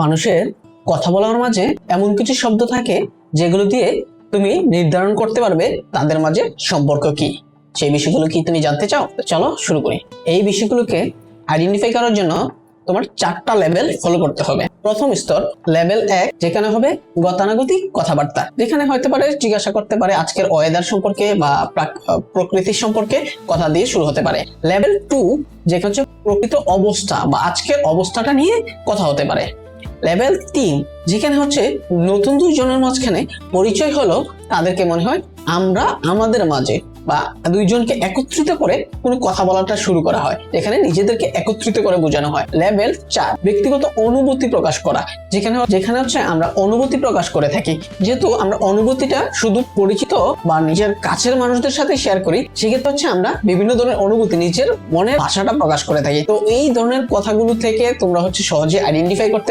মানুষের কথা বলার মাঝে এমন কিছু শব্দ থাকে যেগুলো দিয়ে তুমি নির্ধারণ করতে পারবে তাদের মাঝে সম্পর্ক কি। সেই বিষয়গুলো কি তুমি জানতে চাও? তো চলো শুরু করি। এই বিষয়গুলোকে আইডেন্টিফাই করার জন্য তোমার 4টা লেভেল ফলো করতে হবে। প্রথম স্তর লেভেল 1, যেখানে হবে গতানুগতিক কথাবার্তা, যেখানে হতে পারে জিজ্ঞাসা করতে পারে আজকের ওয়েদার সম্পর্কে বা প্রকৃতির সম্পর্কে কথা দিয়ে শুরু হতে পারে। লেভেল 2, যেখানে হচ্ছে প্রকৃত অবস্থা বা আজকের অবস্থাটা নিয়ে কথা হতে পারে। লেভেল 3, যেখানে হচ্ছে নতুন দুইজনের মাঝখানে পরিচয় হলো, তাদেরকে মনে হয় আমরা আমাদের মাঝে বা দুইজনকে একত্রিত করে কোনো কথা বলাটা শুরু করা হয়, এখানে নিজেদেরকে একত্রিত করে বোঝানো হয়। লেভেল 4, ব্যক্তিগত অনুভূতি প্রকাশ করা, যেখানে হচ্ছে আমরা অনুভূতি প্রকাশ করে থাকি। যেহেতু আমরা অনুভূতিটা শুধু পরিচিত বা নিজের কাছের মানুষদের সাথে শেয়ার করি, সেক্ষেত্রে হচ্ছে আমরা বিভিন্ন ধরনের অনুভূতি নিজের মনের ভাষাটা প্রকাশ করে থাকি। তো এই ধরনের কথাগুলো থেকে তোমরা হচ্ছে সহজে আইডেন্টিফাই করতে